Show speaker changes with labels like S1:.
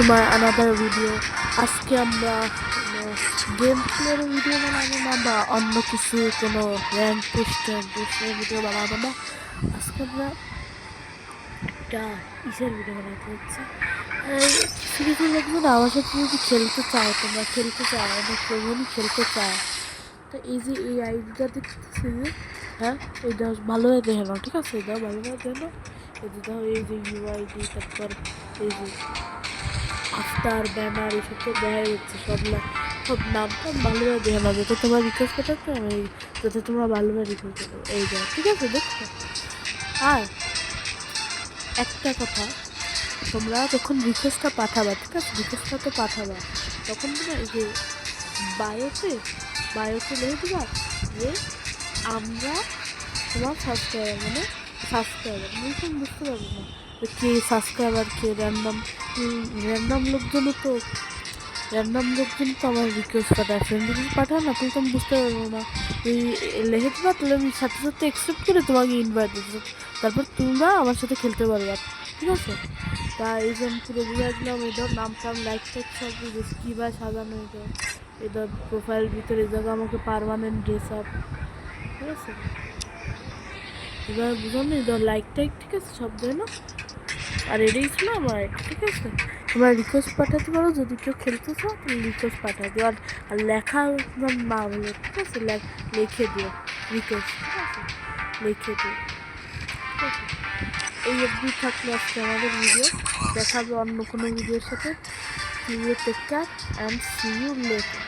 S1: my another video. আজকে আমরা game প্লের video বানাবো না বা অন্য কিছু কোনো র্যাঙ্ক পুস্টের ভিডিও বানাবো না। আজকে আমরা একটা ইসের ভিডিও বানাতে হচ্ছে। কিছু কিছু লোকজন আমার সাথে যদি খেলতে চায়, তোমরা খেলতে চাও, অনেক লোকজনই খেলতে চায়। তো এই যে এই আইডিটা দেখতেছি যে, হ্যাঁ এটা ভালোভাবে দেখে নাও, ঠিক আছে? এটা ভালোভাবে দেখে নাও। এটা এই যে ইউআইডি, তারপর এই যে আফটার ব্যানার, এসব তো দেখা যাচ্ছে সব নামটা ভালোভাবে দেখে নাও, যাতে তোমার রিকোয়েস্ট পাঠাতে আমি যাতে তোমরা ভালোভাবে রিকোয়েস্ট করো এই জায়গা, ঠিক আছে? দেখো, আর একটা কথা, তোমরা যখন রিকোয়েস্টটা পাঠাবা, ঠিক আছে, রিকোয়েস্টটা তো পাঠাবা, তখন তোমরা এই যে বায়োতে লিখে দিবা যে আমরা তোমার সাবস্ক্রাইবার, মানে সাবস্ক্রাইবার, তুমি বুঝতে পারবো না কে সাবস্ক্রাইবার, কে র্যান্ডম লোকজন তো আমার রিকোয়েস্ট পাঠায়, ফ্রেন্ড রিকোয়েস্ট পাঠায় না, তুমি বুঝতে পারবো না। তুই লিখে দিবা, তাহলে আমি সাথে সাথে অ্যাকসেপ্ট করে তোমাকে ইনভাইট দিচ্ছি, তারপর তোমরা আমার সাথে খেলতে পারবে, ঠিক আছে? তা এই যে আমি পুরো বুঝে দিলাম। এদের নাম টাম লাইক টাইক সব বুঝেছি কীভাবে সাজানো, এদের প্রোফাইল ভিতরে এই জায়গা আমাকে পারমানেন্ট ড্রেস আপ, ঠিক আছে? এবার বুঝলাম না, এদের লাইক টাইক, ঠিক আছে, সব দেয় না। আর এটাই ছিল আমার, ঠিক আছে? তোমরা রিকোয়েস্ট পাঠাতে পারো, যদি কেউ খেলতে চাও তুমি রিকোয়েস্ট পাঠাতে, আর লেখা না বলে, ঠিক আছে? লিখে দিও রিকোয়েস্ট, ঠিক আছে? লিখে দিও, ঠিক আছে? এই অবধি থাকলে আজকে আমাদের ভিডিও, দেখা হবে অন্য কোনো ভিডিওর সাথে। See you, take care and see you later.